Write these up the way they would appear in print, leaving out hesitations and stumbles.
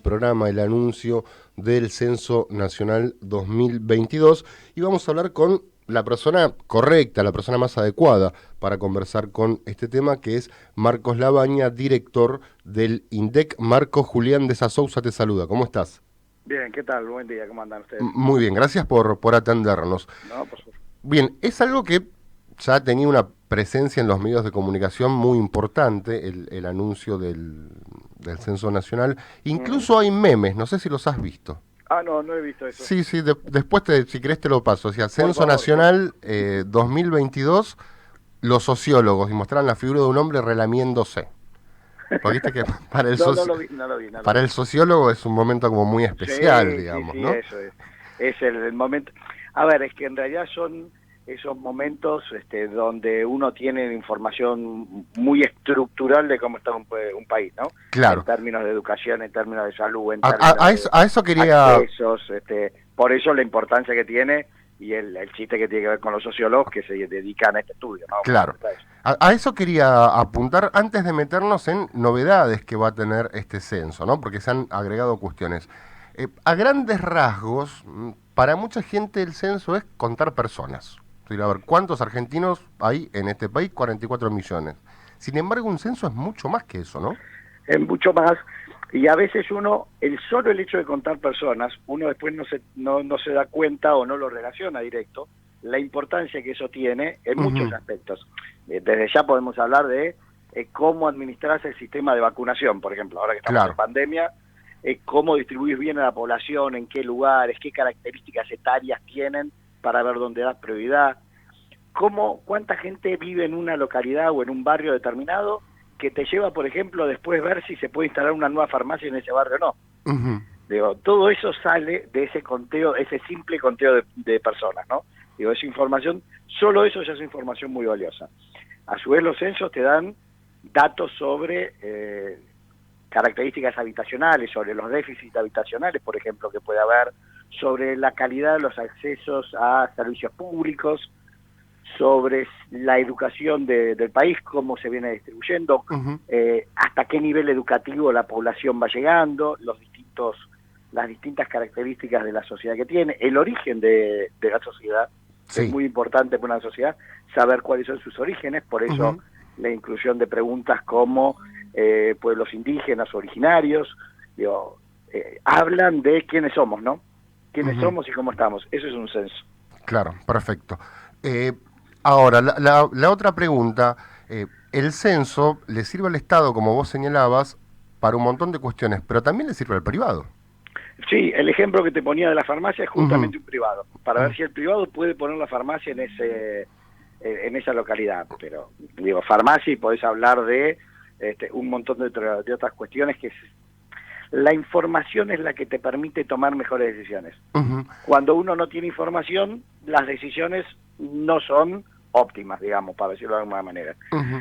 programa, el anuncio del Censo Nacional 2022 y vamos a hablar con la persona correcta, la persona más adecuada para conversar con este tema, que es Marcos Labaña, director del INDEC. Marcos, Julián de Sousa te saluda. ¿Cómo estás? Bien, ¿qué tal? Buen día, ¿cómo andan ustedes? Muy bien, gracias por atendernos. No, por favor. Bien, es algo que ya tenía una presencia en los medios de comunicación muy importante, el anuncio del Censo Nacional. Ujú. Incluso hay memes, no sé si los has visto. Ah, no, no he visto eso. Sí, sí, después si querés te lo paso. O sea, Por Censo favor, por favor. Nacional 2022, los sociólogos, y mostraron la figura de un hombre relamiéndose. Porque viste que para el, No, no soci- lo vi, no lo vi, no lo para vi. el sociólogo es un momento como muy especial, Sí, sí, digamos, sí, ¿no? eso es. Es el momento. A ver, es que en realidad son esos momentos donde uno tiene información muy estructural de cómo está un país, ¿no? En Claro. términos de educación, en términos de salud, en A, términos a eso, de a eso quería accesos, por eso la importancia que tiene y el chiste que tiene que ver con los sociólogos que se dedican a este estudio, ¿no? Claro. Fundamental eso. A eso quería apuntar antes de meternos en novedades que va a tener este censo, ¿no? Porque se han agregado cuestiones. A grandes rasgos, para mucha gente el censo es contar personas. Es decir, a ver, ¿cuántos argentinos hay en este país? 44 millones. Sin embargo, un censo es mucho más que eso, ¿no? Es mucho más, y a veces uno, el hecho de contar personas, uno después no se da cuenta o no lo relaciona directo, la importancia que eso tiene en muchos Ujú. aspectos. Desde ya podemos hablar de cómo administrarse el sistema de vacunación, por ejemplo, ahora que estamos en Claro. pandemia, cómo distribuir bien a la población, en qué lugares, qué características etarias tienen para ver dónde da prioridad, cuánta gente vive en una localidad o en un barrio determinado que te lleva, por ejemplo, después ver si se puede instalar una nueva farmacia en ese barrio o no. Ujú. Digo, todo eso sale de ese conteo, ese simple conteo de personas, ¿no? Digo, esa información, solo eso ya es información muy valiosa. A su vez, los censos te dan datos sobre características habitacionales, sobre los déficits habitacionales, por ejemplo, que puede haber, sobre la calidad de los accesos a servicios públicos, sobre la educación del país, cómo se viene distribuyendo, Ujú. hasta qué nivel educativo la población va llegando, las distintas características de la sociedad que tiene, el origen de la sociedad, que es Sí. muy importante para una sociedad, saber cuáles son sus orígenes, por eso Ujú. la inclusión de preguntas como pueblos indígenas, originarios, digo, hablan de quiénes somos, ¿no? Quiénes Ujú. somos y cómo estamos. Eso es un censo. Claro, perfecto. Eh, Ahora, la otra pregunta, el censo le sirve al Estado, como vos señalabas, para un montón de cuestiones, pero también le sirve al privado. Sí, el ejemplo que te ponía de la farmacia es Ujú. justamente un privado, para ver Mm. si el privado puede poner la farmacia en esa localidad. Pero digo, farmacia y podés hablar de un montón de otras cuestiones la información es la que te permite tomar mejores decisiones. Ujú. Cuando uno no tiene información, las decisiones no son óptimas, digamos, para decirlo de alguna manera. Ujú.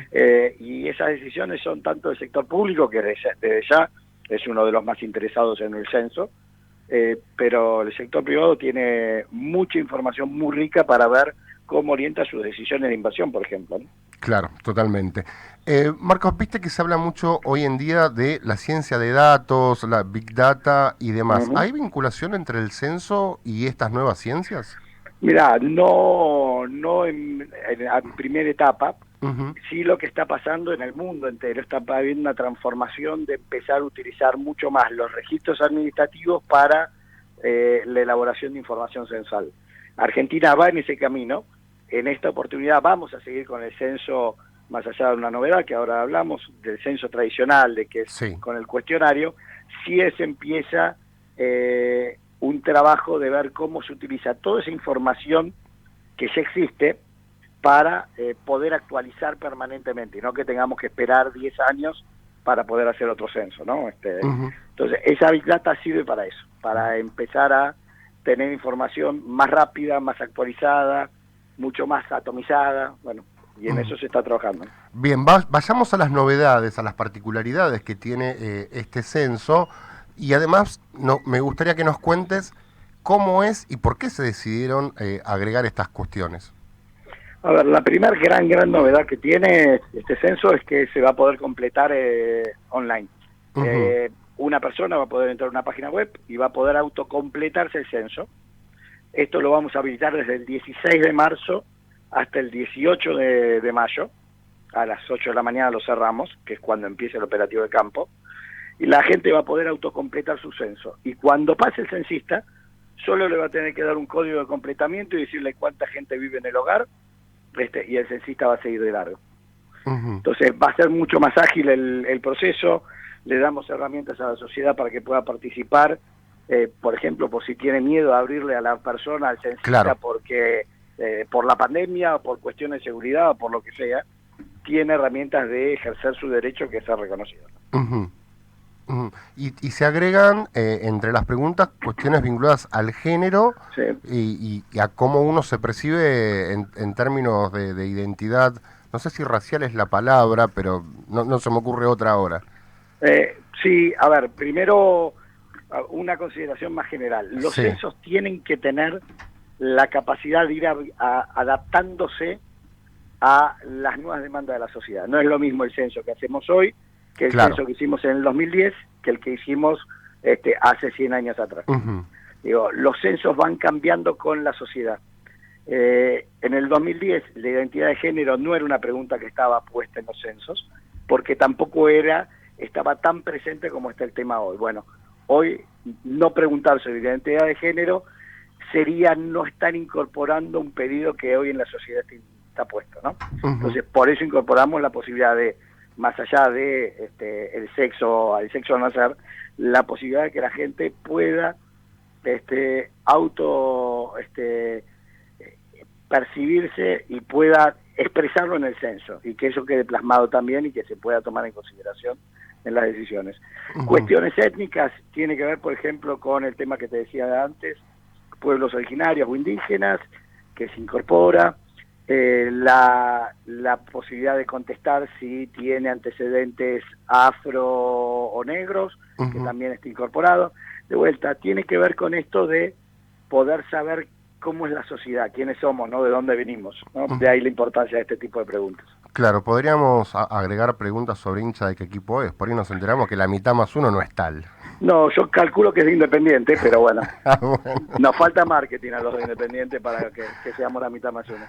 Y esas decisiones son tanto del sector público, que desde ya es uno de los más interesados en el censo, pero el sector privado tiene mucha información muy rica para ver cómo orienta sus decisiones de inversión, por ejemplo, ¿no? Claro, totalmente. Marcos, viste que se habla mucho hoy en día de la ciencia de datos, la Big Data y demás. Ujú. ¿Hay vinculación entre el censo y estas nuevas ciencias? Mirá, no en primera etapa, Ujú. sí lo que está pasando en el mundo entero, está habiendo una transformación de empezar a utilizar mucho más los registros administrativos para la elaboración de información censal. Argentina va en ese camino, en esta oportunidad vamos a seguir con el censo, más allá de una novedad que ahora hablamos, del censo tradicional, de que es Sí. con el cuestionario, sí se empieza un trabajo de ver cómo se utiliza toda esa información que ya existe para poder actualizar permanentemente y no que tengamos que esperar 10 años para poder hacer otro censo, ¿no? Ujú. Entonces, esa Big Data sirve para eso, para empezar a tener información más rápida, más actualizada, mucho más atomizada, bueno, y en Ujú. eso se está trabajando, ¿no? Bien, vayamos a las novedades, a las particularidades que tiene este censo y además me gustaría que nos cuentes cómo es y por qué se decidieron agregar estas cuestiones. A ver, la primera gran novedad que tiene este censo es que se va a poder completar online. Ujú. una persona va a poder entrar a una página web y va a poder autocompletarse el censo. Esto lo vamos a habilitar desde el 16 de marzo hasta el 18 de mayo. A las 8 de la mañana lo cerramos, que es cuando empieza el operativo de campo. Y la gente va a poder autocompletar su censo. Y cuando pase el censista, solo le va a tener que dar un código de completamiento y decirle cuánta gente vive en el hogar, y el censista va a seguir de largo. Entonces va a ser mucho más ágil el proceso, le damos herramientas a la sociedad para que pueda participar, por ejemplo, por si tiene miedo a abrirle a la persona, al censista, claro, porque por la pandemia, o por cuestiones de seguridad, o por lo que sea, tiene herramientas de ejercer su derecho que es ser reconocido. Y se agregan entre las preguntas cuestiones vinculadas al género, sí, y a cómo uno se percibe en términos de identidad. No sé si racial es la palabra, pero no se me ocurre otra ahora. Sí, a ver, primero una consideración más general. Los sí, censos tienen que tener la capacidad de ir adaptándose a las nuevas demandas de la sociedad. No es lo mismo el censo que hacemos hoy que el claro, censo que hicimos en el 2010 que el que hicimos hace 100 años atrás. Digo, los censos van cambiando con la sociedad. En el 2010 la identidad de género no era una pregunta que estaba puesta en los censos, porque tampoco estaba tan presente como está el tema hoy. Bueno, hoy no preguntar sobre identidad de género sería no estar incorporando un pedido que hoy en la sociedad está puesto, ¿no? Entonces, por eso incorporamos la posibilidad de, más allá de el sexo al nacer, la posibilidad de que la gente pueda percibirse y pueda expresarlo en el censo, y que eso quede plasmado también y que se pueda tomar en consideración en las decisiones. Cuestiones étnicas tiene que ver, por ejemplo, con el tema que te decía antes, pueblos originarios o indígenas, que se incorpora, la posibilidad de contestar si tiene antecedentes afro o negros, que también está incorporado. De vuelta, tiene que ver con esto de poder saber cómo es la sociedad, quiénes somos, ¿no? De dónde venimos, ¿no? De ahí la importancia de este tipo de preguntas. Claro, podríamos agregar preguntas sobre hincha de qué equipo es, por ahí nos enteramos que la mitad más uno no es tal. No, yo calculo que es de Independiente, pero bueno, Bueno. nos falta marketing a los de Independiente para que seamos la mitad más uno.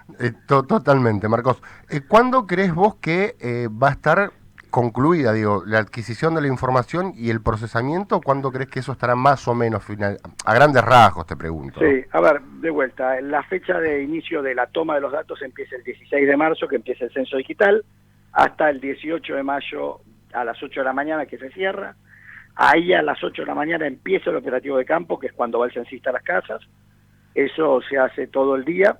Totalmente, Marcos. ¿Cuándo crees vos que va a estar concluida, digo, la adquisición de la información y el procesamiento? ¿Cuándo crees que eso estará más o menos final? A grandes rasgos, te pregunto. Sí, a ver, de vuelta, la fecha de inicio de la toma de los datos empieza el 16 de marzo, que empieza el censo digital, hasta el 18 de mayo a las 8 de la mañana, que se cierra. Ahí a las 8 de la mañana empieza el operativo de campo, que es cuando va el censista a las casas. Eso se hace todo el día.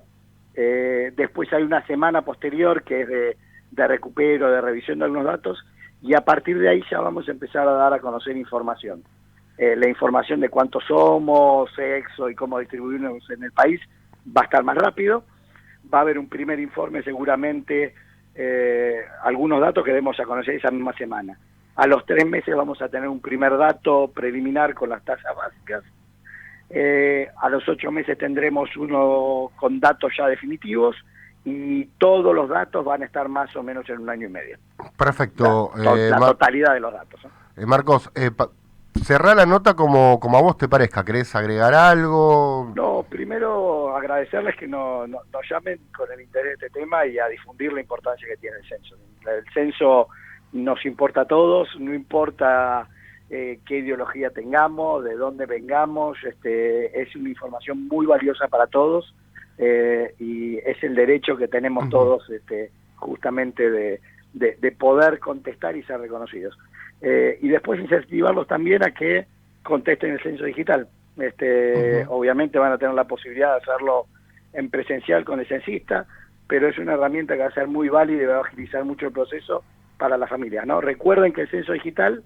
Después hay una semana posterior que es de recupero, de revisión de algunos datos, y a partir de ahí ya vamos a empezar a dar a conocer información. La información de cuántos somos, sexo y cómo distribuirnos en el país va a estar más rápido. Va a haber un primer informe seguramente, algunos datos que demos a conocer esa misma semana. A los 3 meses vamos a tener un primer dato preliminar con las tasas básicas. A los 8 meses tendremos uno con datos ya definitivos, y todos los datos van a estar más o menos en 1 año y medio. Perfecto. La totalidad de los datos, ¿no? Marcos, cerrá la nota como a vos te parezca. ¿Querés agregar algo? No, primero agradecerles que nos llamen con el interés de este tema y a difundir la importancia que tiene el censo. El censo nos importa a todos, no importa qué ideología tengamos, de dónde vengamos, es una información muy valiosa para todos, y es el derecho que tenemos todos justamente de poder contestar y ser reconocidos. Y después incentivarlos también a que contesten el censo digital. Obviamente van a tener la posibilidad de hacerlo en presencial con el censista, pero es una herramienta que va a ser muy válida y va a agilizar mucho el proceso para las familias, ¿no? Recuerden que el censo digital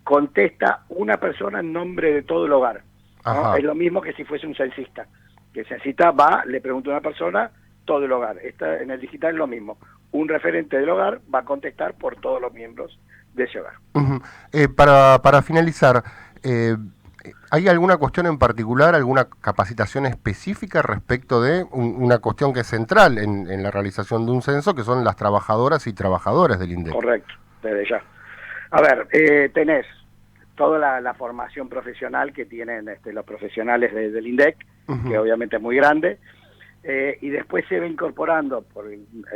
contesta una persona en nombre de todo el hogar, ¿no? Es lo mismo que si fuese un censista, que el censista le pregunta a una persona todo el hogar. En el digital es lo mismo, un referente del hogar va a contestar por todos los miembros de ese hogar. Para finalizar, ¿hay alguna cuestión en particular, alguna capacitación específica respecto de una cuestión que es central en la realización de un censo, que son las trabajadoras y trabajadores del INDEC? Correcto, desde ya. A ver, tenés toda la formación profesional que tienen los profesionales del INDEC, que obviamente es muy grande, y después se va incorporando,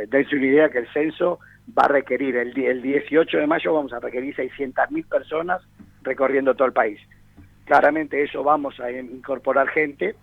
dense una idea que el censo va a requerir, el 18 de mayo vamos a requerir 600.000 personas recorriendo todo el país. Claramente eso vamos a incorporar gente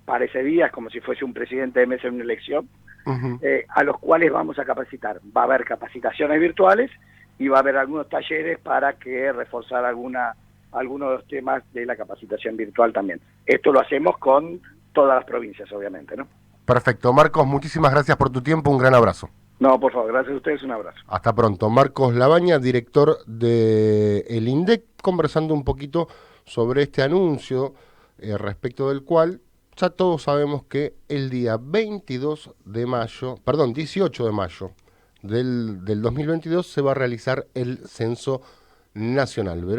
para ese día, es como si fuese un presidente de mesa en una elección, a los cuales vamos a capacitar. Va a haber capacitaciones virtuales y va a haber algunos talleres para que reforzar algunos de los temas de la capacitación virtual también. Esto lo hacemos con todas las provincias, obviamente, ¿no? Perfecto. Marcos, muchísimas gracias por tu tiempo, un gran abrazo. No, por favor, gracias a ustedes, un abrazo. Hasta pronto. Marcos Labaña, director de el INDEC, conversando un poquito sobre este anuncio respecto del cual ya todos sabemos que el día 18 de mayo del 2022 se va a realizar el censo nacional.